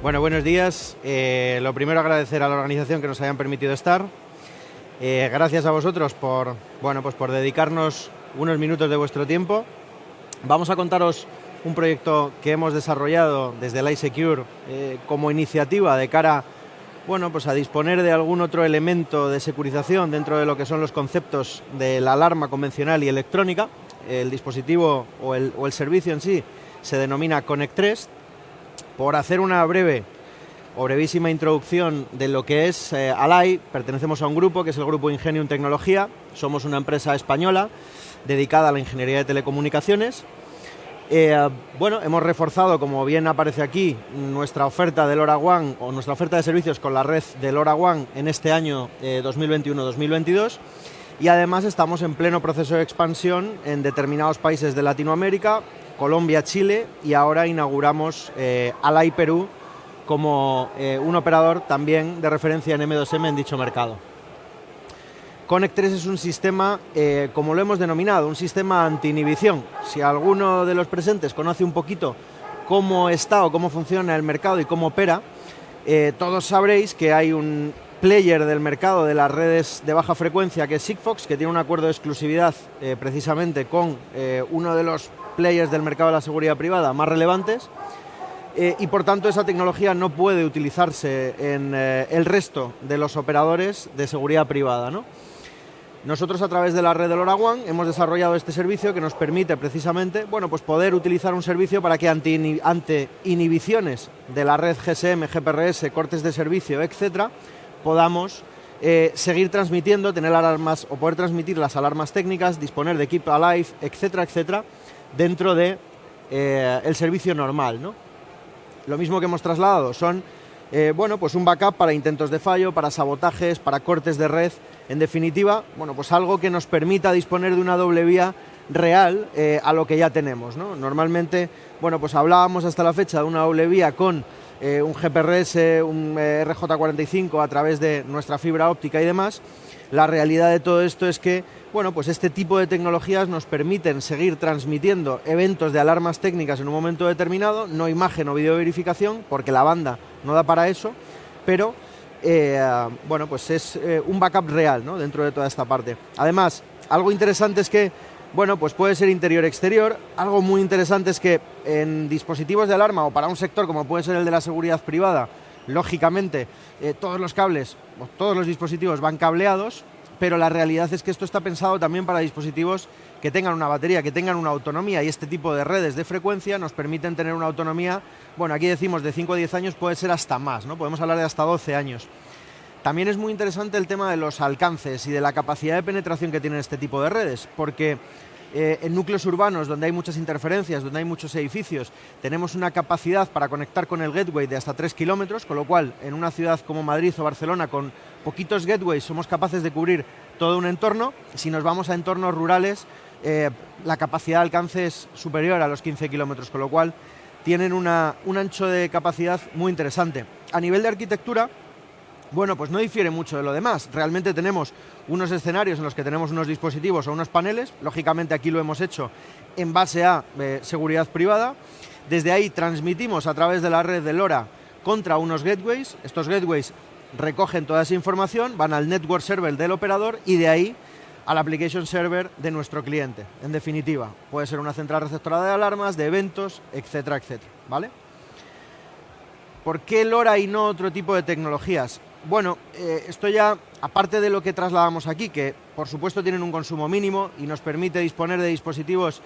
Bueno, buenos días. Lo primero, agradecer a la organización que nos hayan permitido estar. Gracias a vosotros por dedicarnos unos minutos de vuestro tiempo. Vamos a contaros un proyecto que hemos desarrollado desde el iSecure como iniciativa de cara a disponer de algún otro elemento de securización dentro de lo que son los conceptos de la alarma convencional y electrónica. El dispositivo o el servicio en sí se denomina Connect3. Por hacer una brevísima introducción de lo que es Alai, pertenecemos a un grupo que es el Grupo Ingenium Tecnología. Somos una empresa española dedicada a la ingeniería de telecomunicaciones. Hemos reforzado, como bien aparece aquí, nuestra oferta de LoRaWAN o nuestra oferta de servicios con la red de LoRaWAN en este año 2021-2022 y además estamos en pleno proceso de expansión en determinados países de Latinoamérica, Colombia, Chile, y ahora inauguramos Alai Perú como un operador también de referencia en M2M en dicho mercado. Connect3 es un sistema, como lo hemos denominado, un sistema anti-inhibición. Si alguno de los presentes conoce un poquito cómo está o cómo funciona el mercado y cómo opera, todos sabréis que hay un player del mercado de las redes de baja frecuencia que es Sigfox, que tiene un acuerdo de exclusividad precisamente con uno de los players del mercado de la seguridad privada más relevantes, y por tanto esa tecnología no puede utilizarse en el resto de los operadores de seguridad privada, ¿no? Nosotros, a través de la red de LoRaWAN, hemos desarrollado este servicio que nos permite precisamente poder utilizar un servicio para que ante inhibiciones de la red GSM, GPRS, cortes de servicio, etcétera, podamos seguir transmitiendo, tener alarmas o poder transmitir las alarmas técnicas, disponer de Keep Alive, etcétera, etcétera, dentro de el servicio normal, ¿no? Lo mismo que hemos trasladado son un backup para intentos de fallo, para sabotajes, para cortes de red, en definitiva, algo que nos permita disponer de una doble vía real a lo que ya tenemos, ¿no? Normalmente, hablábamos hasta la fecha de una doble vía con un GPRS, un RJ45 a través de nuestra fibra óptica y demás. La realidad de todo esto es que este tipo de tecnologías nos permiten seguir transmitiendo eventos de alarmas técnicas en un momento determinado, no imagen o video verificación, porque la banda no da para eso, pero es un backup real, ¿no?, dentro de toda esta parte. Además, algo interesante es que puede ser interior-exterior. Algo muy interesante es que en dispositivos de alarma o para un sector como puede ser el de la seguridad privada, lógicamente todos los cables o todos los dispositivos van cableados, pero la realidad es que esto está pensado también para dispositivos que tengan una batería, que tengan una autonomía, y este tipo de redes de frecuencia nos permiten tener una autonomía, aquí decimos de 5 a 10 años, puede ser hasta más, ¿no? Podemos hablar de hasta 12 años. También es muy interesante el tema de los alcances y de la capacidad de penetración que tienen este tipo de redes, porque en núcleos urbanos donde hay muchas interferencias, donde hay muchos edificios, tenemos una capacidad para conectar con el gateway de hasta 3 kilómetros, con lo cual en una ciudad como Madrid o Barcelona con poquitos gateways somos capaces de cubrir todo un entorno. Si nos vamos a entornos rurales, la capacidad de alcance es superior a los 15 kilómetros, con lo cual tienen un ancho de capacidad muy interesante. A nivel de arquitectura, no difiere mucho de lo demás. Realmente tenemos unos escenarios en los que tenemos unos dispositivos o unos paneles. Lógicamente aquí lo hemos hecho en base a seguridad privada. Desde ahí transmitimos a través de la red de LoRa contra unos gateways. Estos gateways recogen toda esa información, van al network server del operador y de ahí al application server de nuestro cliente. En definitiva, puede ser una central receptora de alarmas, de eventos, etcétera, etcétera, ¿vale? ¿Por qué LoRa y no otro tipo de tecnologías? Esto ya, aparte de lo que trasladamos aquí, que por supuesto tienen un consumo mínimo y nos permite disponer de dispositivos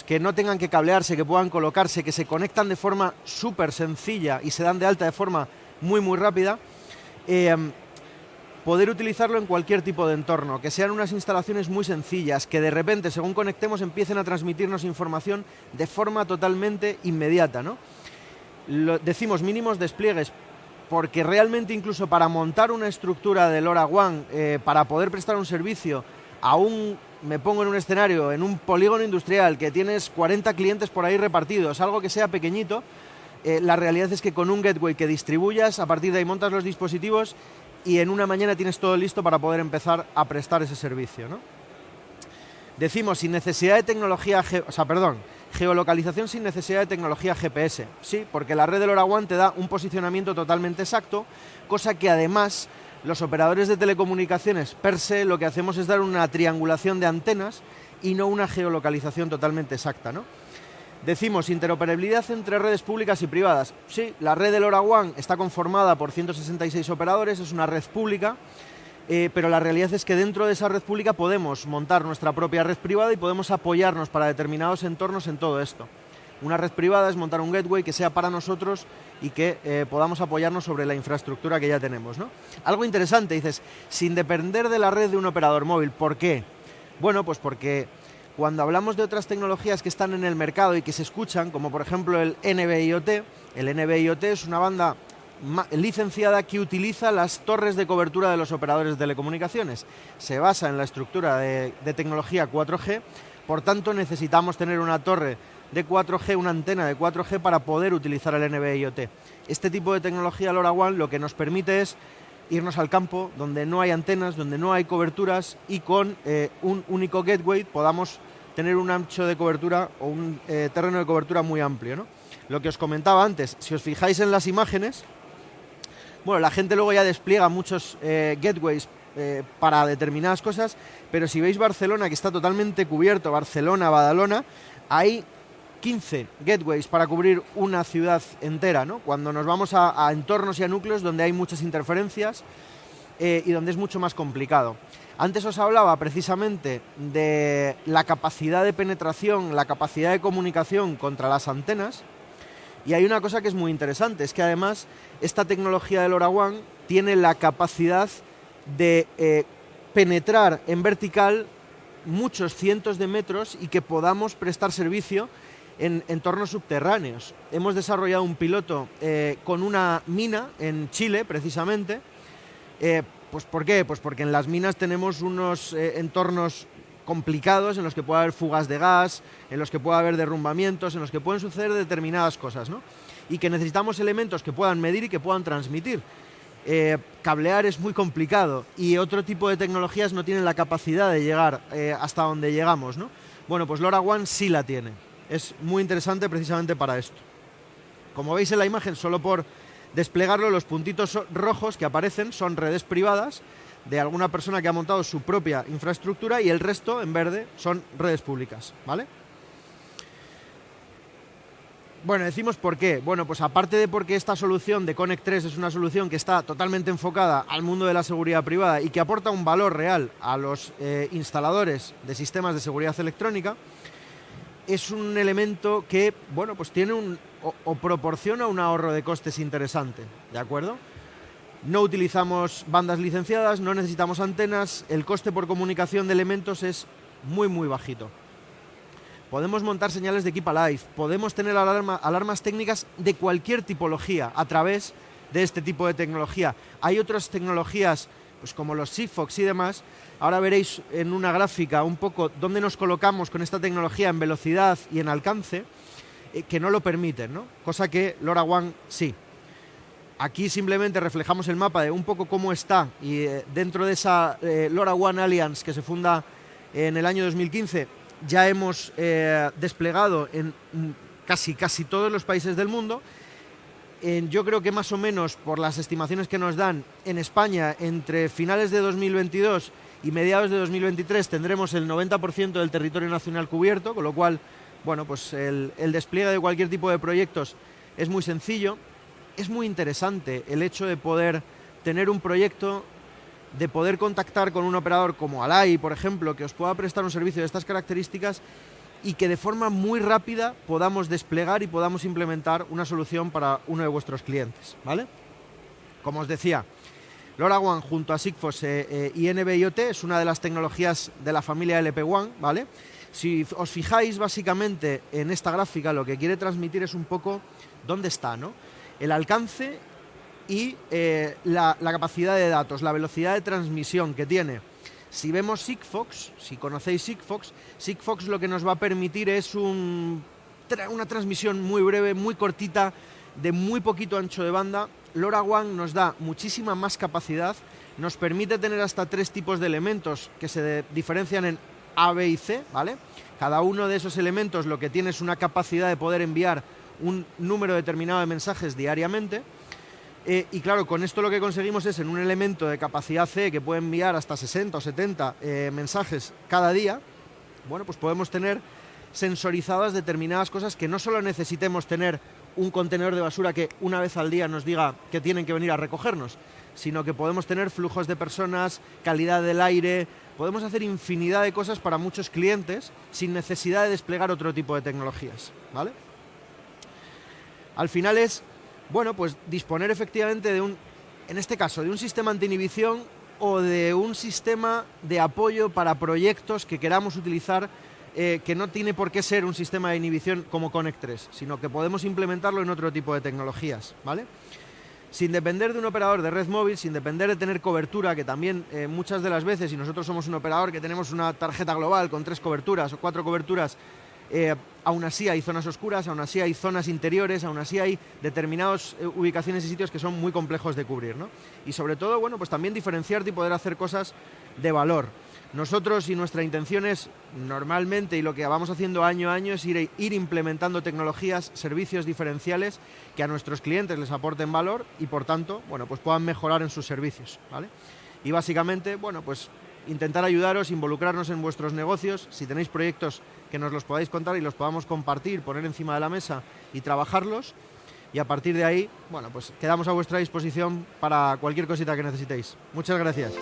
que no tengan que cablearse, que puedan colocarse, que se conectan de forma súper sencilla y se dan de alta de forma muy muy rápida, poder utilizarlo en cualquier tipo de entorno, que sean unas instalaciones muy sencillas, que de repente, según conectemos, empiecen a transmitirnos información de forma totalmente inmediata, ¿no? Decimos mínimos despliegues, porque realmente incluso para montar una estructura de LoRaWAN, para poder prestar un servicio, aún me pongo en un escenario, en un polígono industrial, que tienes 40 clientes por ahí repartidos, algo que sea pequeñito, la realidad es que con un gateway que distribuyas, a partir de ahí montas los dispositivos y en una mañana tienes todo listo para poder empezar a prestar ese servicio, ¿no? Decimos, sin necesidad de tecnología, Geolocalización sin necesidad de tecnología GPS. Sí, porque la red de LoRaWAN te da un posicionamiento totalmente exacto, cosa que además los operadores de telecomunicaciones per se lo que hacemos es dar una triangulación de antenas y no una geolocalización totalmente exacta, ¿no? Decimos interoperabilidad entre redes públicas y privadas. Sí, la red de LoRaWAN está conformada por 166 operadores, es una red pública, pero la realidad es que dentro de esa red pública podemos montar nuestra propia red privada y podemos apoyarnos para determinados entornos en todo esto. Una red privada es montar un gateway que sea para nosotros y que podamos apoyarnos sobre la infraestructura que ya tenemos, ¿no? Algo interesante, dices, sin depender de la red de un operador móvil. ¿Por qué? Bueno, pues porque cuando hablamos de otras tecnologías que están en el mercado y que se escuchan, como por ejemplo el NB-IoT es una banda licenciada que utiliza las torres de cobertura de los operadores de telecomunicaciones. Se basa en la estructura de tecnología 4G, por tanto necesitamos tener una torre de 4G, una antena de 4G para poder utilizar el NB-IoT. Este tipo de tecnología LoRaWAN lo que nos permite es irnos al campo donde no hay antenas, donde no hay coberturas y con un único gateway podamos tener un ancho de cobertura o un terreno de cobertura muy amplio, ¿no? Lo que os comentaba antes, si os fijáis en las imágenes, bueno, la gente luego ya despliega muchos gateways para determinadas cosas, pero si veis Barcelona, que está totalmente cubierto, Barcelona, Badalona, hay 15 gateways para cubrir una ciudad entera, ¿no? Cuando nos vamos a entornos y a núcleos donde hay muchas interferencias y donde es mucho más complicado. Antes os hablaba precisamente de la capacidad de penetración, la capacidad de comunicación contra las antenas, y hay una cosa que es muy interesante, es que además esta tecnología de LoRaWAN tiene la capacidad de penetrar en vertical muchos cientos de metros y que podamos prestar servicio en entornos subterráneos. Hemos desarrollado un piloto con una mina en Chile, precisamente. Pues ¿por qué? Pues porque en las minas tenemos unos entornos complicados en los que puede haber fugas de gas, en los que puede haber derrumbamientos, en los que pueden suceder determinadas cosas, ¿no? Y que necesitamos elementos que puedan medir y que puedan transmitir. Cablear es muy complicado y otro tipo de tecnologías no tienen la capacidad de llegar hasta donde llegamos, ¿no? Bueno, pues LoRaWAN sí la tiene. Es muy interesante precisamente para esto. Como veis en la imagen, solo por desplegarlo, los puntitos rojos que aparecen son redes privadas de alguna persona que ha montado su propia infraestructura y el resto, en verde, son redes públicas, ¿vale? Bueno, decimos por qué. Bueno, pues aparte de porque esta solución de Connect 3 es una solución que está totalmente enfocada al mundo de la seguridad privada y que aporta un valor real a los instaladores de sistemas de seguridad electrónica, es un elemento que, bueno, pues tiene o proporciona un ahorro de costes interesante, ¿de acuerdo? No utilizamos bandas licenciadas, no necesitamos antenas, el coste por comunicación de elementos es muy, muy bajito. Podemos montar señales de Keep Alive, podemos tener alarmas técnicas de cualquier tipología a través de este tipo de tecnología. Hay otras tecnologías, pues como los Sigfox y demás. Ahora veréis en una gráfica un poco dónde nos colocamos con esta tecnología en velocidad y en alcance, que no lo permiten, ¿no? Cosa que LoRaWAN sí. Aquí simplemente reflejamos el mapa de un poco cómo está y dentro de esa LoRaWAN Alliance que se funda en el año 2015 ya hemos desplegado en casi todos los países del mundo. Yo creo que más o menos, por las estimaciones que nos dan, en España entre finales de 2022 y mediados de 2023 tendremos el 90% del territorio nacional cubierto, con lo cual, bueno, pues el despliegue de cualquier tipo de proyectos es muy sencillo. Es muy interesante el hecho de poder tener un proyecto, de poder contactar con un operador como Alai, por ejemplo, que os pueda prestar un servicio de estas características y que de forma muy rápida podamos desplegar y podamos implementar una solución para uno de vuestros clientes, ¿vale? Como os decía, LoRaWAN junto a Sigfox y NB-IoT es una de las tecnologías de la familia LPWAN, ¿vale? Si os fijáis básicamente en esta gráfica, lo que quiere transmitir es un poco dónde está, ¿no? El alcance y la capacidad de datos, la velocidad de transmisión que tiene. Si vemos Sigfox, si conocéis Sigfox, Sigfox lo que nos va a permitir es una transmisión muy breve, muy cortita, de muy poquito ancho de banda. LoRaWAN nos da muchísima más capacidad, nos permite tener hasta 3 tipos de elementos que se diferencian en A, B y C, ¿vale? Cada uno de esos elementos lo que tiene es una capacidad de poder enviar un número determinado de mensajes diariamente. Y claro, con esto lo que conseguimos es, en un elemento de capacidad C que puede enviar hasta 60 o 70 mensajes cada día, bueno, pues podemos tener sensorizadas determinadas cosas que no solo necesitemos tener un contenedor de basura que una vez al día nos diga que tienen que venir a recogernos, sino que podemos tener flujos de personas, calidad del aire, podemos hacer infinidad de cosas para muchos clientes sin necesidad de desplegar otro tipo de tecnologías, ¿vale? Al final es, bueno, pues disponer efectivamente de en este caso, de un sistema anti-inhibición o de un sistema de apoyo para proyectos que queramos utilizar, que no tiene por qué ser un sistema de inhibición como Connect 3, sino que podemos implementarlo en otro tipo de tecnologías, ¿vale? Sin depender de un operador de red móvil, sin depender de tener cobertura, que también muchas de las veces, y nosotros somos un operador que tenemos una tarjeta global con 3 coberturas o 4 coberturas, aún así hay zonas oscuras, aún así hay zonas interiores, aún así hay determinadas ubicaciones y sitios que son muy complejos de cubrir, ¿no? Y sobre todo, bueno, pues también diferenciarte y poder hacer cosas de valor. Nosotros, y nuestra intención es, normalmente, y lo que vamos haciendo año a año, es ir implementando tecnologías, servicios diferenciales que a nuestros clientes les aporten valor y, por tanto, bueno, pues puedan mejorar en sus servicios, ¿vale? Y básicamente, bueno, pues intentar ayudaros, involucrarnos en vuestros negocios. Si tenéis proyectos, que nos los podáis contar y los podamos compartir, poner encima de la mesa y trabajarlos. Y a partir de ahí, bueno, pues quedamos a vuestra disposición para cualquier cosita que necesitéis. Muchas gracias.